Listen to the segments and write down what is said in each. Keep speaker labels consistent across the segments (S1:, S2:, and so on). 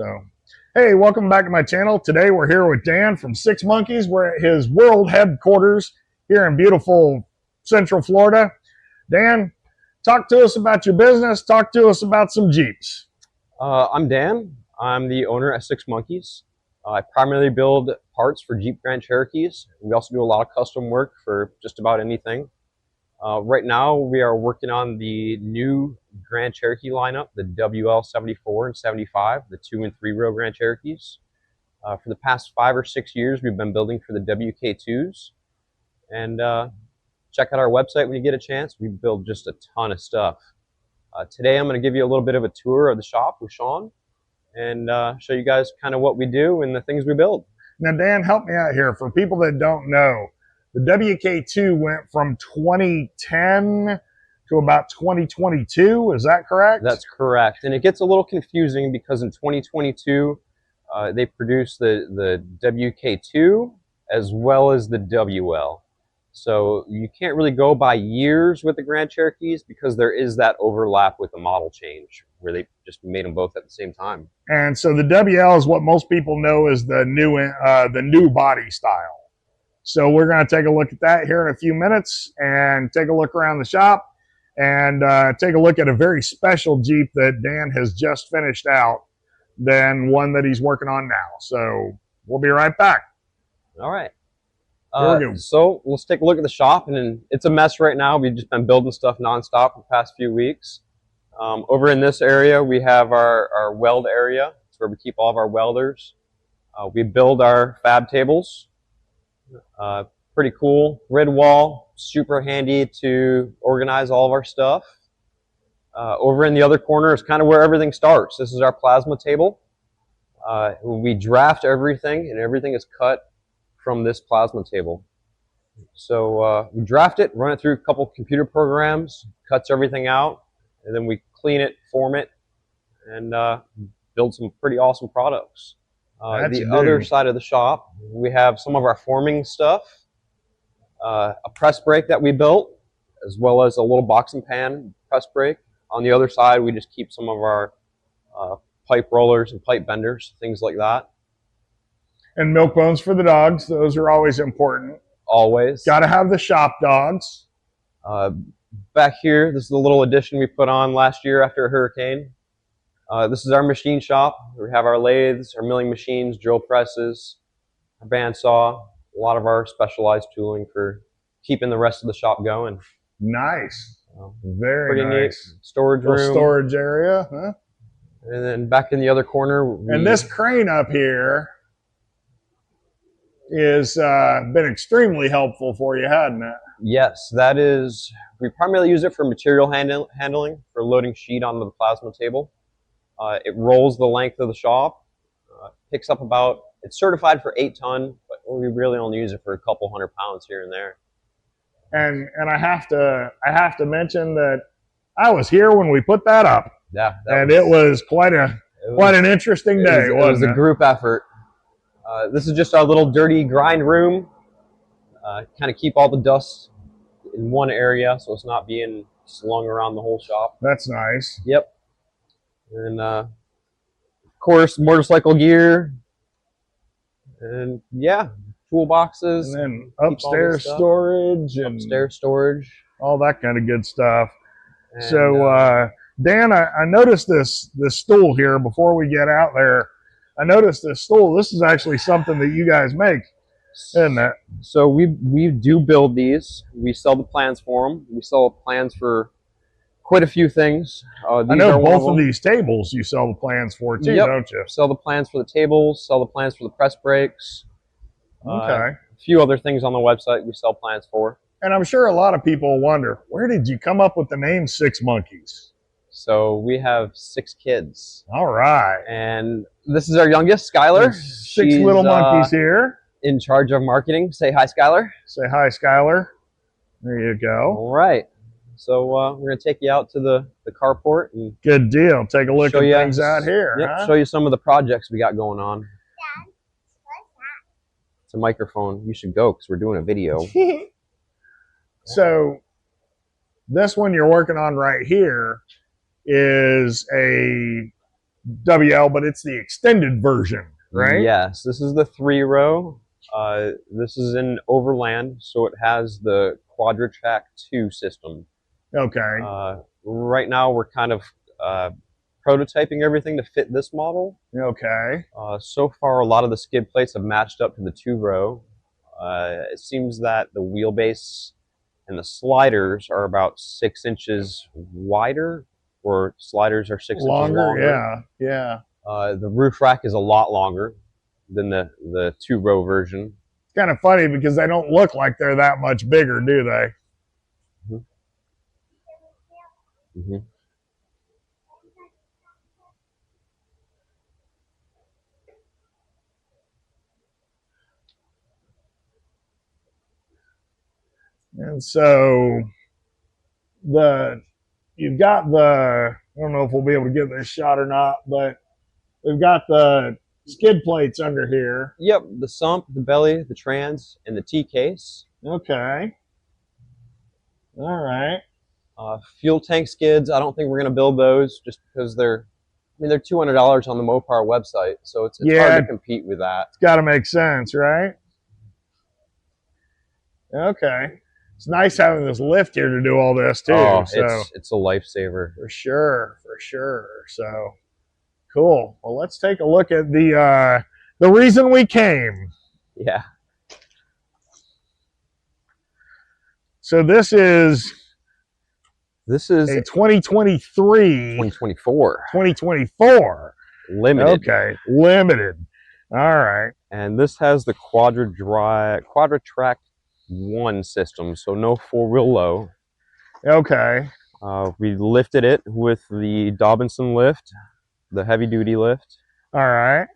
S1: So, hey, welcome back to my channel. Today we're here with Dan from Six Monkeys. We're at his world headquarters here in beautiful Central Florida. Dan, talk to us about your business. Talk to us about some Jeeps.
S2: I'm Dan. I'm the owner at Six Monkeys. I primarily build parts for Jeep Grand Cherokees. We also do a lot of custom work for just about anything. Right now, we are working on the new Grand Cherokee lineup, the WL74 and 75, the 2 and 3 row Grand Cherokees. For the past 5 or 6 years, we've been building for the WK2s. And check out our website when you get a chance. We build just a ton of stuff. Today, I'm going to give you a little bit of a tour of the shop with Sean and show you guys kind of what we do and the things we build.
S1: Now, Dan, help me out here. For people that don't know, the WK2 went from 2010 to about 2022. Is that correct?
S2: That's correct. And it gets a little confusing because in 2022, they produced the WK2 as well as the WL. So you can't really go by years with the Grand Cherokees because there is that overlap with the model change where they just made them both at the same time.
S1: And so the WL is what most people know is the new body style. So we're going to take a look at that here in a few minutes and take a look around the shop and take a look at a very special Jeep that Dan has just finished out than one that he's working on now. So we'll be right back.
S2: All right.
S1: So
S2: let's take a look at the shop, and it's a mess right now. We've just been building stuff nonstop for the past few weeks. Over in this area, we have our weld area. It's where we keep all of our welders. We build our fab tables. Pretty cool. Grid wall, super handy to organize all of our stuff. Over in the other corner is kind of where everything starts. This is our plasma table. We draft everything, and everything is cut from this plasma table. So we draft it, run it through a couple computer programs, cuts everything out, and then we clean it, form it, and build some pretty awesome products. The other side of the shop, we have some of our forming stuff, a press brake that we built, as well as a little box and pan press brake. On the other side, we just keep some of our pipe rollers and pipe benders, things like that.
S1: And milk bones for the dogs. Those are always important.
S2: Always.
S1: Got to have the shop dogs.
S2: Back here, this is a little addition we put on last year after a hurricane. This is our machine shop. We have our lathes, our milling machines, drill presses, our bandsaw, a lot of our specialized tooling for keeping the rest of the shop going.
S1: Nice. Very
S2: pretty
S1: nice.
S2: Neat. Storage room.
S1: Storage area. Huh?
S2: And then back in the other corner.
S1: And this crane up here is been extremely helpful for you, hadn't it?
S2: Yes, that is. We primarily use it for material handling, for loading sheet onto the plasma table. It rolls the length of the shop, picks up about, it's certified for 8 ton, but we really only use it for a couple 100 pounds here and there.
S1: And I have to mention that I was here when we put that up.
S2: Yeah,
S1: it was quite an interesting day.
S2: It was a group effort. This is just our little dirty grind room. Kind of keep all the dust in one area so it's not being slung around the whole shop.
S1: That's nice.
S2: Yep. And of course, motorcycle gear. And yeah, toolboxes.
S1: And then upstairs storage.
S2: Upstairs storage.
S1: All that kind of good stuff. And, so, Dan, I noticed this stool here before we get out there. I noticed this stool. This is actually something that you guys make, isn't it?
S2: So we do build these. We sell the plans for them. We sell plans for quite a few things.
S1: I know both of these tables you sell the plans for too, don't you?
S2: Sell the plans for the tables, sell the plans for the press brakes.
S1: Okay.
S2: A few other things on the website we sell plans for.
S1: And I'm sure a lot of people wonder, where did you come up with the name Six Monkeys?
S2: So we have 6 kids.
S1: All right.
S2: And this is our youngest, Skylar.
S1: She's little monkeys here.
S2: In charge of marketing. Say hi, Skylar.
S1: Say hi, Skylar. There you go.
S2: All right. So we're going to take you out to the carport. And
S1: good deal. Take a look at things out here.
S2: Yep, huh? Show you some of the projects we got going on.
S3: Dad, what's that?
S2: It's a microphone. You should go because we're doing a video.
S1: So this one you're working on right here is a WL, but it's the extended version, right?
S2: Yes, this is the 3-row. This is in Overland, so it has the Quadra-Track 2 system.
S1: Okay.
S2: Right now, we're kind of prototyping everything to fit this model.
S1: Okay.
S2: So far, a lot of the skid plates have matched up to the 2-row. It seems that the wheelbase and the sliders are about 6 inches wider, or sliders are 6 inches longer.
S1: Yeah.
S2: The roof rack is a lot longer than the 2-row version.
S1: It's kind of funny because they don't look like they're that much bigger, do they?
S2: Mm-hmm.
S1: And so you've got I don't know if we'll be able to get this shot or not, but we've got the skid plates under here.
S2: Yep, the sump, the belly, the trans, and the T-case.
S1: Okay. All right.
S2: Fuel tank skids, I don't think we're going to build those just because they're $200 on the Mopar website, so it's hard to compete with that.
S1: It's got to make sense, right? Okay. It's nice having this lift here to do all this too.
S2: Oh,
S1: so
S2: it's a lifesaver.
S1: for sure. So cool. Well, let's take a look at the reason we came.
S2: Yeah.
S1: So this is
S2: a
S1: a 2023,
S2: 2024 limited.
S1: Okay, limited. All right.
S2: And this has the Quadra-Track 1 system, so no 4-wheel low.
S1: Okay.
S2: We lifted it with the Dobinson lift, the heavy duty lift.
S1: All right.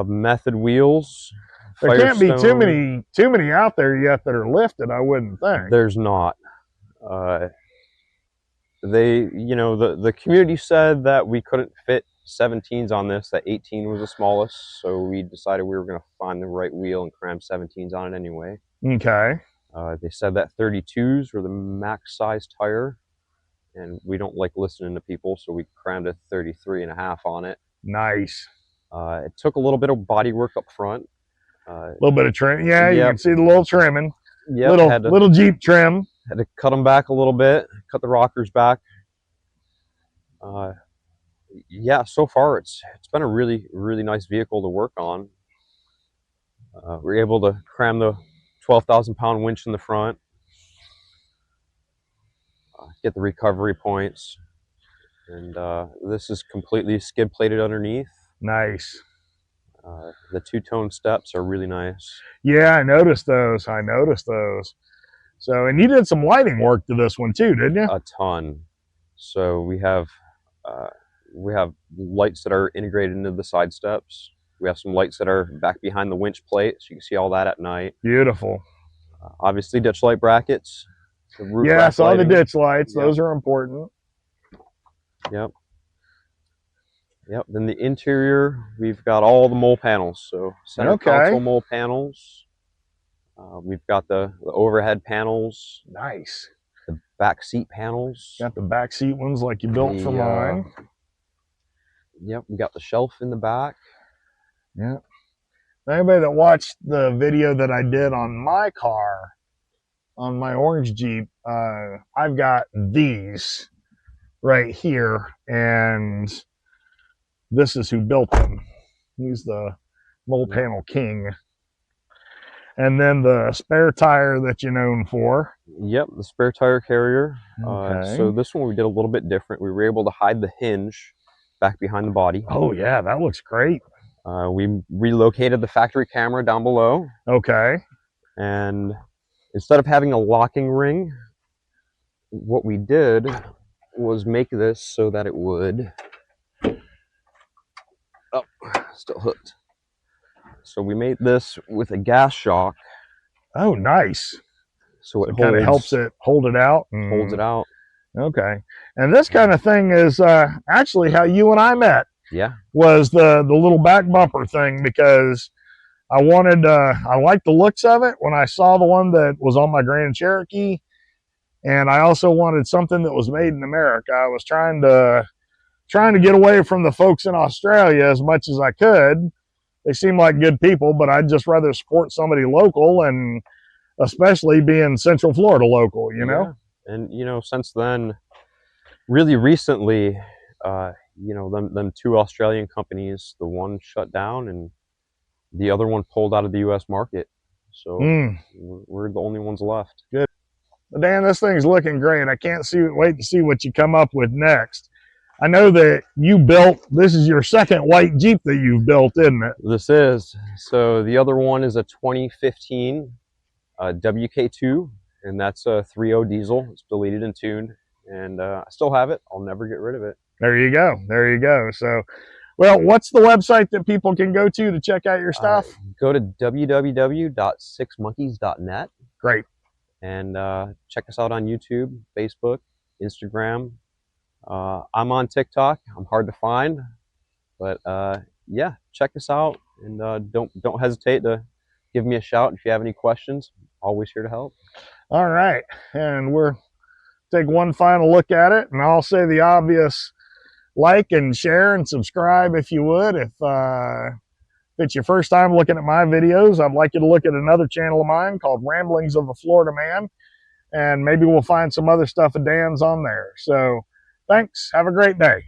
S2: Method wheels.
S1: There can't be too many out there yet that are lifted, I wouldn't think.
S2: There's not. The community said that we couldn't fit 17s on this, that 18 was the smallest, so we decided we were going to find the right wheel and cram 17s on it anyway.
S1: Okay.
S2: They said that 32s were the max size tire, and we don't like listening to people, so we crammed a 33.5 on it.
S1: Nice.
S2: It took a little bit of body work up front.
S1: A little bit of trim. Yeah, you can see the little trimming.
S2: Yeah,
S1: little Jeep trim.
S2: Had to cut them back a little bit, cut the rockers back. Yeah, so far it's been a really, really nice vehicle to work on. We're able to cram the 12,000-pound winch in the front, get the recovery points, and this is completely skid plated underneath.
S1: Nice.
S2: The two-tone steps are really nice.
S1: Yeah, I noticed those. So, and you did some lighting work to this one too, didn't you?
S2: A ton. So we have lights that are integrated into the side steps. We have some lights that are back behind the winch plate, so you can see all that at night.
S1: Beautiful.
S2: Obviously, ditch light brackets.
S1: Yeah, I saw the ditch lights. Yep. Those are important.
S2: Yep. Then the interior, we've got all the mole panels. So center console mole panels. We've got the overhead panels.
S1: Nice.
S2: The back seat panels.
S1: Got the back seat ones like you built for mine.
S2: Yep, we got the shelf in the back.
S1: Yep. Anybody that watched the video that I did on my car, on my orange Jeep, I've got these right here, and this is who built them. He's the mole panel king. And then the spare tire that you're known for.
S2: Yep, the spare tire carrier.
S1: Okay.
S2: So this one we did a little bit different. We were able to hide the hinge back behind the body.
S1: Oh yeah, that looks great.
S2: We relocated the factory camera down below.
S1: Okay.
S2: And instead of having a locking ring, what we did was make this so that it would... Oh, still hooked. So we made this with a gas shock.
S1: Oh, nice.
S2: So it
S1: kind of helps it hold it out.
S2: Holds it out.
S1: Okay. And this kind of thing is actually how you and I met.
S2: Yeah.
S1: Was the little back bumper thing, because I wanted, I liked the looks of it when I saw the one that was on my Grand Cherokee. And I also wanted something that was made in America. I was trying trying to get away from the folks in Australia as much as I could. They seem like good people, but I'd just rather support somebody local, and especially being Central Florida local, you know?
S2: Yeah. And, you know, since then, really recently, you know, them two Australian companies, the one shut down and the other one pulled out of the U.S. market. So we're the only ones left.
S1: Good. But Dan, this thing's looking great. I can't wait to see what you come up with next. I know that you built, this is your second white Jeep that you've built, isn't it?
S2: This is. So the other one is a 2015 WK2, and that's a 3.0 diesel. It's deleted and tuned, and I still have it. I'll never get rid of it.
S1: There you go. There you go. So, well, what's the website that people can go to check out your stuff?
S2: Go to www.sixmonkeys.net.
S1: Great.
S2: And check us out on YouTube, Facebook, Instagram. I'm on TikTok. I'm hard to find, but yeah, check us out, and don't hesitate to give me a shout if you have any questions. Always here to help.
S1: All right, and we're take one final look at it, and I'll say the obvious: like and share and subscribe if you would. If it's your first time looking at my videos, I'd like you to look at another channel of mine called Ramblings of a Florida Man, and maybe we'll find some other stuff of Dan's on there. So thanks. Have a great day.